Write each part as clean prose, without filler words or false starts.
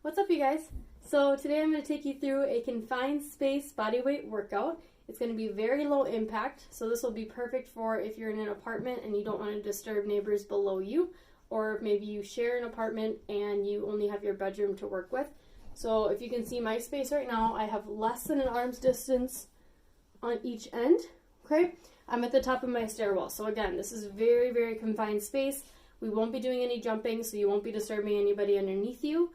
What's up, you guys? So today I'm going to take you through a confined space bodyweight workout. It's going to be very low impact, so this will be perfect for if you're in an apartment and you don't want to disturb neighbors below you, or maybe you share an apartment and you only have your bedroom to work with. So if you can see my space right now, I have less than an arm's distance on each end, okay? I'm at the top of my stairwell, so again, this is very, very confined space. We won't be doing any jumping, so you won't be disturbing anybody underneath you.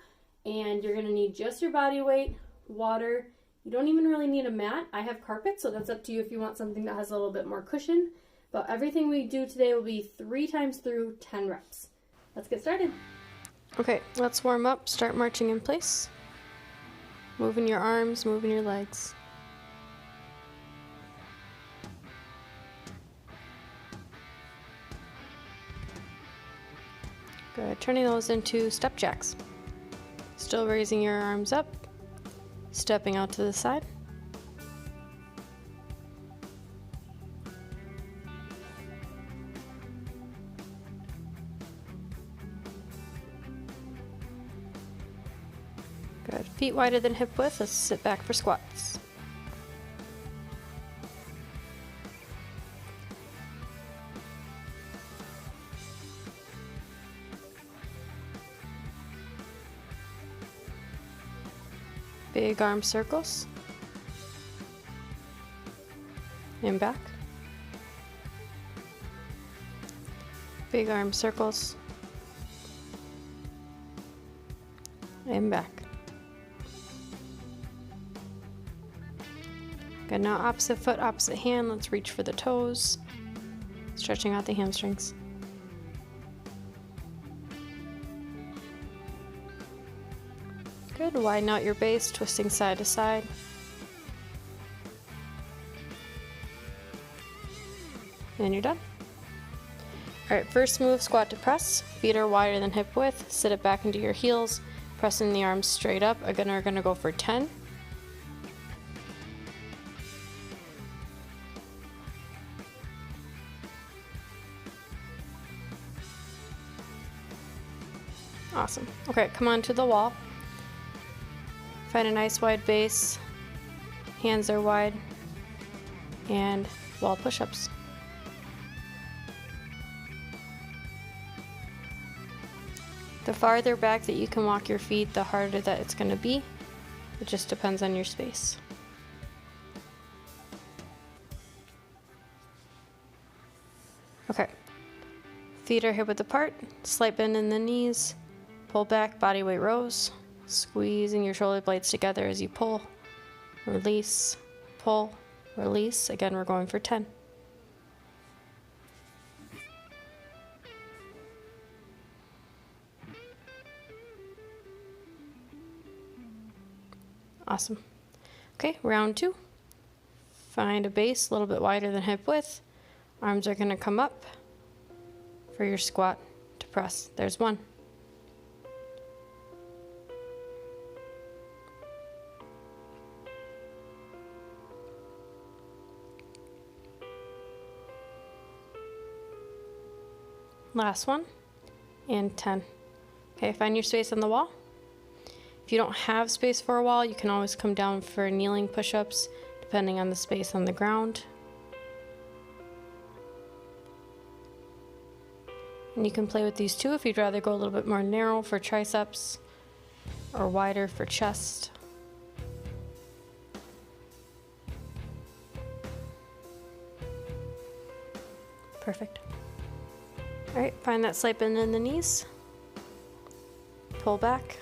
And you're going to need just your body weight, water. You don't even really need a mat. I have carpet, so that's up to you if you want something that has a little bit more cushion. But everything we do today will be 3 times through 10 reps. Let's get started. Okay, let's warm up. Start marching in place. Moving your arms, moving your legs. Good. Turning those into step jacks. Still raising your arms up, stepping out to the side. Good. Feet wider than hip width. Let's sit back for squats. Big arm circles. And back. Big arm circles. And back. Good, now opposite foot, opposite hand. Let's reach for the toes. Stretching out the hamstrings. Good, widen out your base, twisting side to side. And you're done. Alright, first move, squat to press. Feet are wider than hip width. Sit it back into your heels, pressing the arms straight up. Again, we're going to go for 10. Awesome. Okay, come on to the wall. Find a nice wide base, hands are wide, and wall push-ups. The farther back that you can walk your feet, the harder that it's going to be. It just depends on your space. Okay, feet are hip width apart, slight bend in the knees, pull back, body weight rows. Squeezing your shoulder blades together as you pull, release, pull, release. Again, we're going for 10. Awesome. Okay, round 2. Find a base a little bit wider than hip width. Arms are going to come up for your squat to press. There's 1. Last one, and 10. Okay, find your space on the wall. If you don't have space for a wall, you can always come down for kneeling push-ups, depending on the space on the ground. And you can play with these too if you'd rather go a little bit more narrow for triceps or wider for chest. Perfect. All right, find that slight bend in the knees. Pull back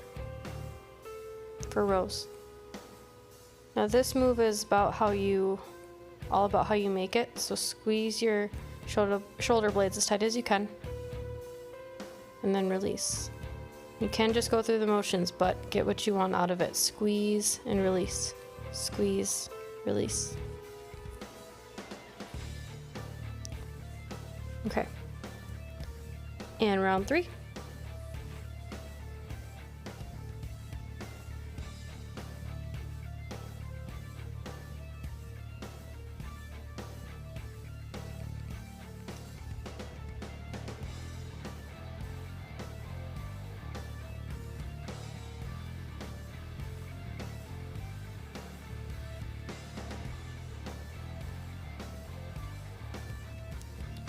for rows. Now this move is all about how you make it. So squeeze your shoulder blades as tight as you can, and then release. You can just go through the motions, but get what you want out of it. Squeeze and release. Squeeze, release. Okay. And round 3.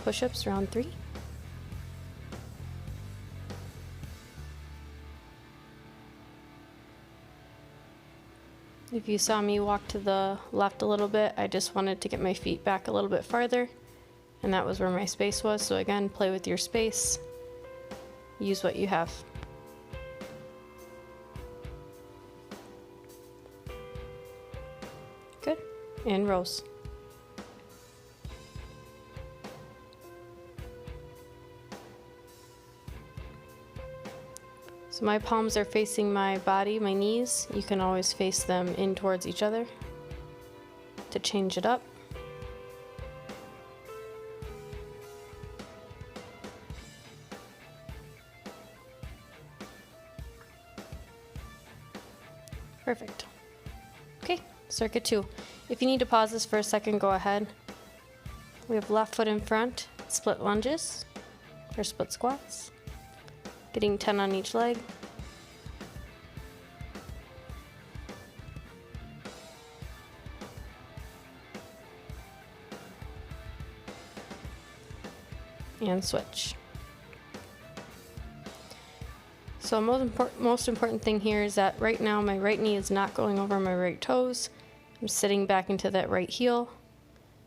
push-ups, round 3. If you saw me walk to the left a little bit, I just wanted to get my feet back a little bit farther, and that was where my space was. So again, play with your space. Use what you have. Good. And rows. So my palms are facing my body, my knees. You can always face them in towards each other to change it up. Perfect. Okay, circuit 2. If you need to pause this for a second, go ahead. We have left foot in front, split lunges, or split squats. Getting 10 on each leg. And switch. So most important thing here is that right now my right knee is not going over my right toes. I'm sitting back into that right heel,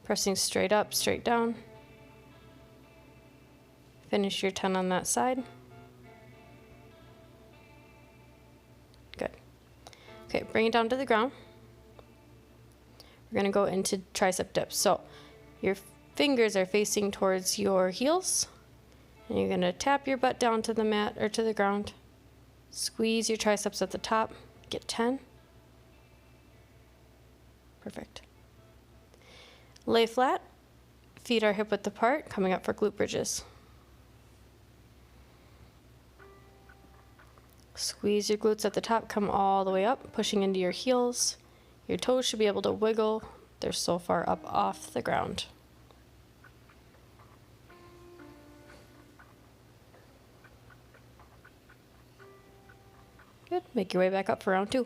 pressing straight up, straight down. Finish your 10 on that side. Good. Okay, bring it down to the ground. We're gonna go into tricep dips. So your fingers are facing towards your heels, and you're gonna tap your butt down to the mat or to the ground. Squeeze your triceps at the top, get 10. Perfect. Lay flat, feet are hip width apart, coming up for glute bridges. Squeeze your glutes at the top, come all the way up, pushing into your heels. Your toes should be able to wiggle. They're so far up off the ground. Good, make your way back up for round 2.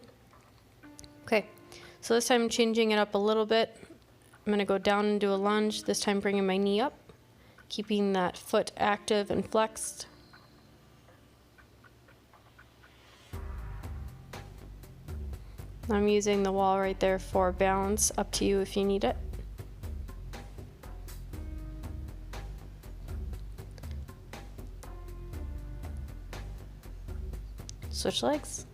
Okay, so this time I'm changing it up a little bit. I'm gonna go down and do a lunge, this time bringing my knee up, keeping that foot active and flexed. I'm using the wall right there for balance, up to you if you need it. Switch legs.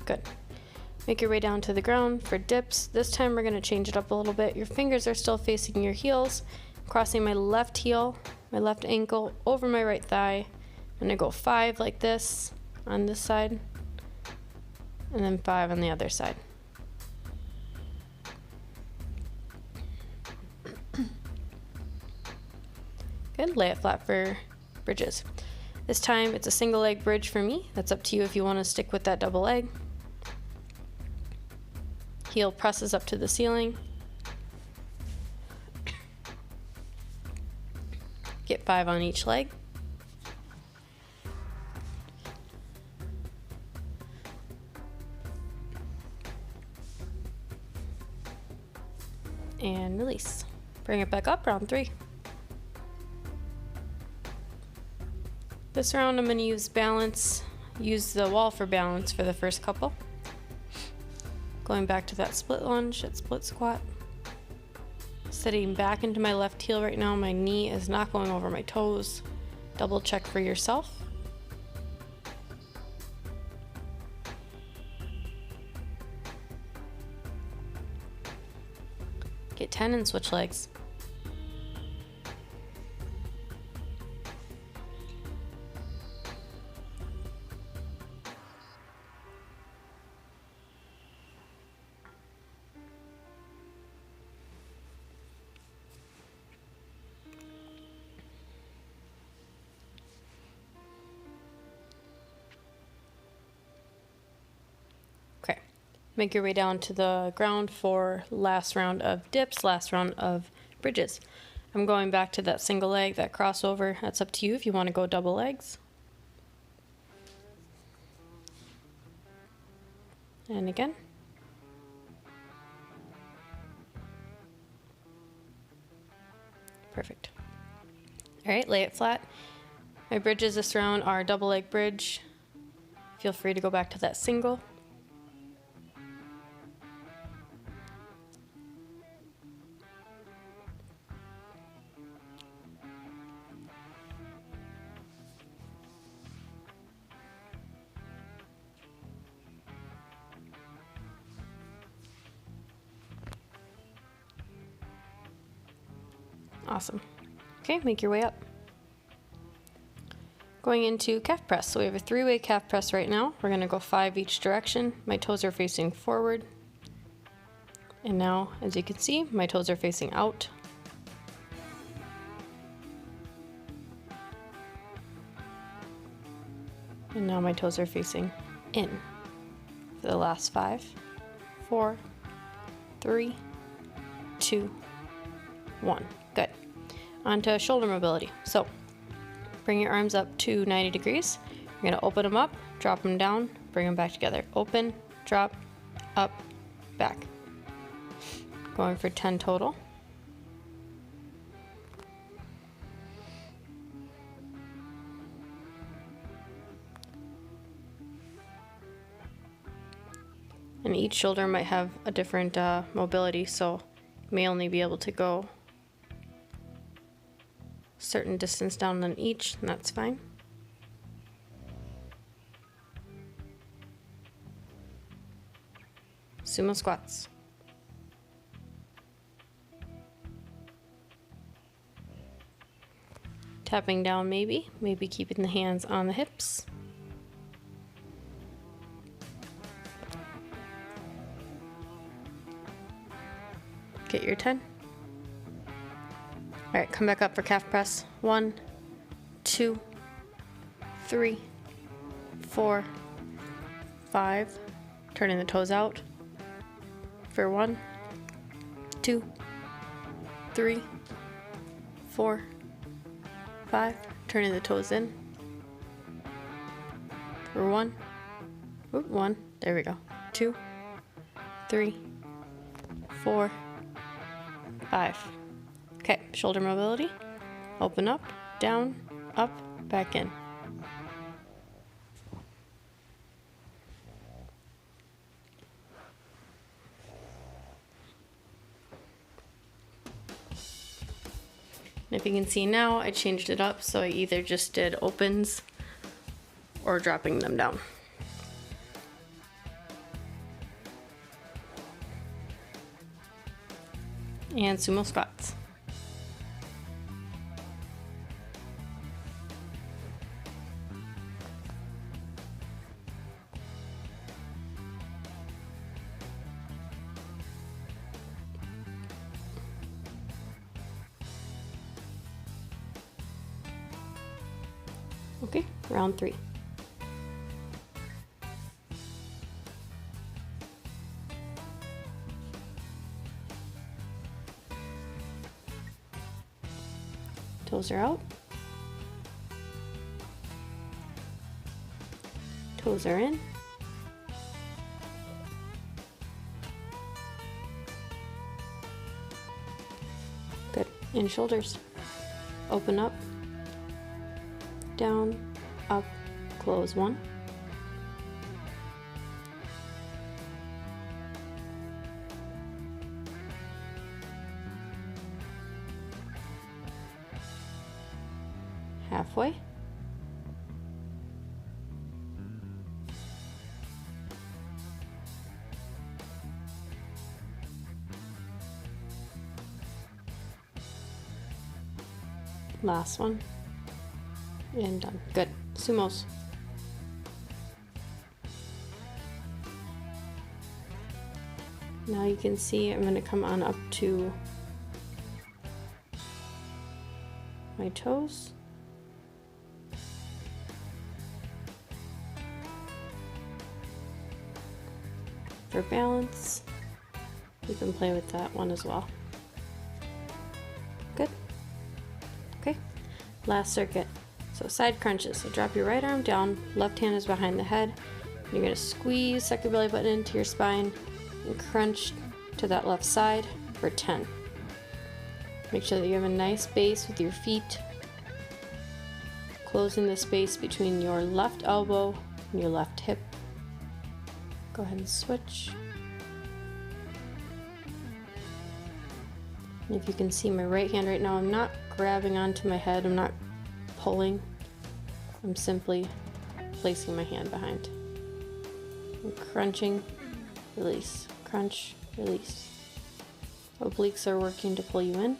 Good. Make your way down to the ground for dips. This time we're going to change it up a little bit. Your fingers are still facing your heels. Crossing my left heel, my left ankle over my right thigh. I'm going to go 5 like this on this side, and then 5 on the other side. Good. Lay it flat for bridges. This time it's a single leg bridge for me. That's up to you if you want to stick with that double leg. Heel presses up to the ceiling. Get 5 on each leg. And release. Bring it back up, round 3. This round I'm going to use balance, use the wall for balance for the first couple. Going back to that split lunge, that split squat. Sitting back into my left heel right now, my knee is not going over my toes. Double check for yourself. Get 10 and switch legs. Okay. Make your way down to the ground for last round of dips, last round of bridges. I'm going back to that single leg, that crossover. That's up to you if you want to go double legs. And again. Perfect. All right, lay it flat. My bridges this round are double leg bridge. Feel free to go back to that single. Awesome. Okay, make your way up. Going into calf press. So we have a 3-way calf press right now. We're gonna go 5 each direction. My toes are facing forward. And now, as you can see, my toes are facing out. And now my toes are facing in for the last 5, 4, 3, 2, 1. Good. Onto shoulder mobility. So bring your arms up to 90 degrees. You're going to open them up, drop them down, bring them back together. Open, drop, up, back. Going for 10 total. And each shoulder might have a different mobility, so you may only be able to go a certain distance down on each, and that's fine. Sumo squats. Tapping down maybe keeping the hands on the hips. Get your 10. All right, come back up for calf press. 1, 2, 3, 4, 5. Turning the toes out for 1, 2, 3, 4, 5. Turning the toes in for 1. Oop, 1. There we go. 2, 3, 4, 5. Okay, shoulder mobility. Open up, down, up, back in. And if you can see now, I changed it up, so I either just did opens or dropping them down. And sumo squats. Okay, round 3. Toes are out. Toes are in. Good. And shoulders. Open up. Down, up, close. 1. Halfway. Last one. And done. Good. Sumos. Now you can see I'm going to come on up to my toes. for balance. You can play with that one as well. Good. Okay, last circuit. So side crunches. So drop your right arm down, left hand is behind the head. You're gonna squeeze, suck your belly button into your spine and crunch to that left side for 10. Make sure that you have a nice base with your feet, closing the space between your left elbow and your left hip. Go ahead and switch. And if you can see my right hand right now, I'm not grabbing onto my head, I'm not pulling, I'm simply placing my hand behind. And crunching, release, crunch, release. Obliques are working to pull you in,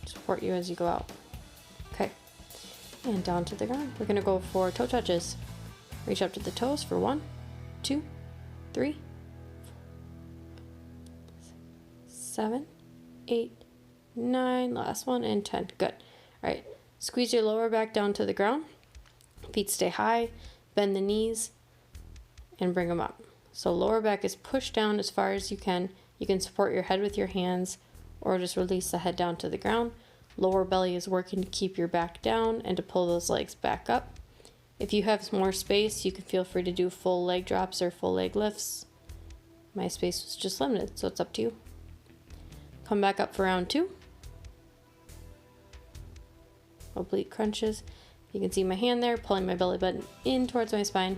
support you as you go out. Okay, and down to the ground. We're gonna go for toe touches. Reach up to the toes for 1, 2, 3, 7, 8, 9, last one, and 10. Good. All right, squeeze your lower back down to the ground. Feet stay high, bend the knees, and bring them up. So lower back is pushed down as far as you can. You can support your head with your hands or just release the head down to the ground. Lower belly is working to keep your back down and to pull those legs back up. If you have more space, you can feel free to do full leg drops or full leg lifts. My space was just limited, so it's up to you. Come back up for round 2. Oblique crunches. You can see my hand there, pulling my belly button in towards my spine.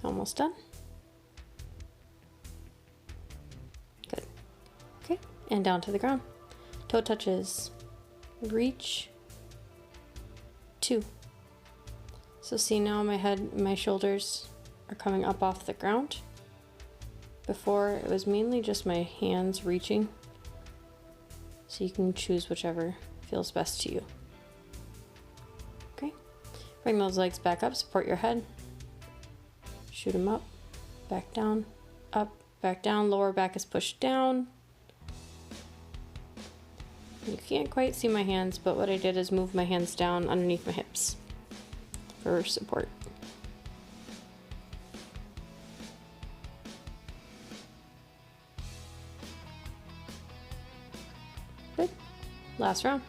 Almost done. Good. Okay, and down to the ground. Toe touches. Reach. 2. So see now my head and my shoulders are coming up off the ground. Before it was mainly just my hands reaching. So you can choose whichever feels best to you. Okay, bring those legs back up, support your head. Shoot them up, back down, up, back down. Lower back is pushed down. You can't quite see my hands, but what I did is move my hands down underneath my hips for support. Good. Last round.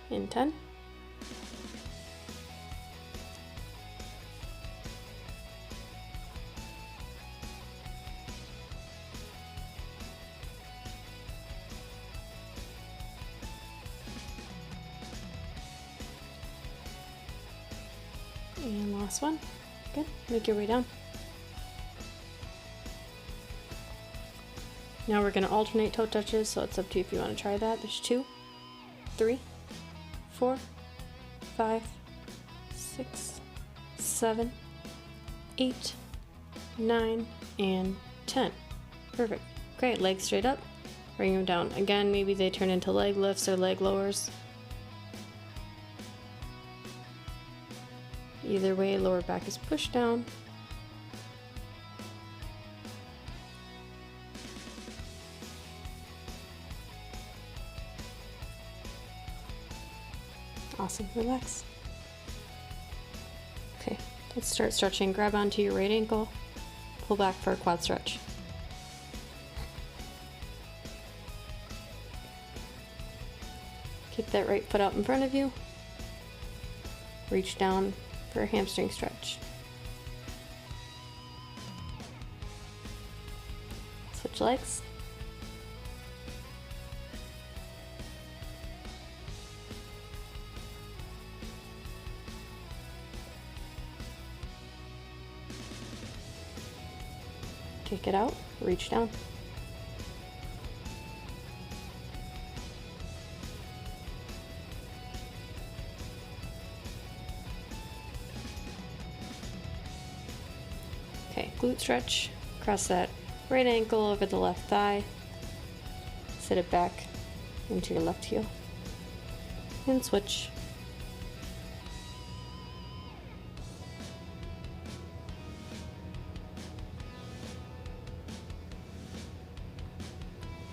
In 10. And last one. Good. Make your way down. Now we're going to alternate toe touches, so it's up to you if you want to try that. There's 2, 3, 4, 5, 6, 7, 8, 9, and 10. Perfect. Great. Legs straight up. Bring them down. Again, maybe they turn into leg lifts or leg lowers. Either way, lower back is pushed down. Awesome, relax. Okay, let's start stretching. Grab onto your right ankle, pull back for a quad stretch. Keep that right foot out in front of you. Reach down for a hamstring stretch. Switch legs. Take it out, reach down. Okay, glute stretch. Cross that right ankle over the left thigh. Sit it back into your left heel. And switch.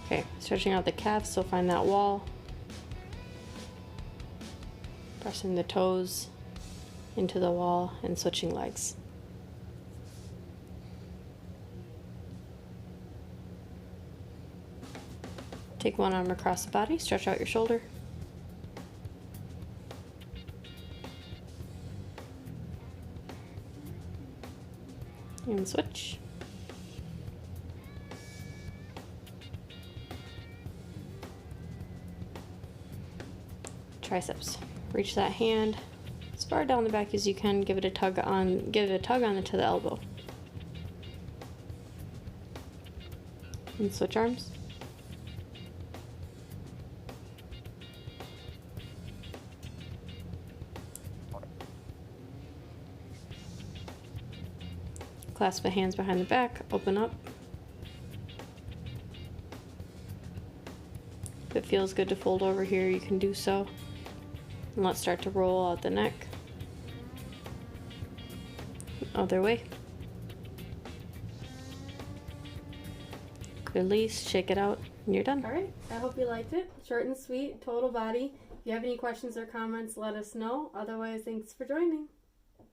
Okay, stretching out the calves, so find that wall. Pressing the toes into the wall and switching legs. Take one arm across the body, stretch out your shoulder. And switch. Triceps. Reach that hand as far down the back as you can. Give it a tug on into the elbow. And switch arms. Clasp the hands behind the back, open up. If it feels good to fold over here, you can do so. And let's start to roll out the neck. Other way. Release, shake it out, and you're done. All right, I hope you liked it. Short and sweet, total body. If you have any questions or comments, let us know. Otherwise, thanks for joining.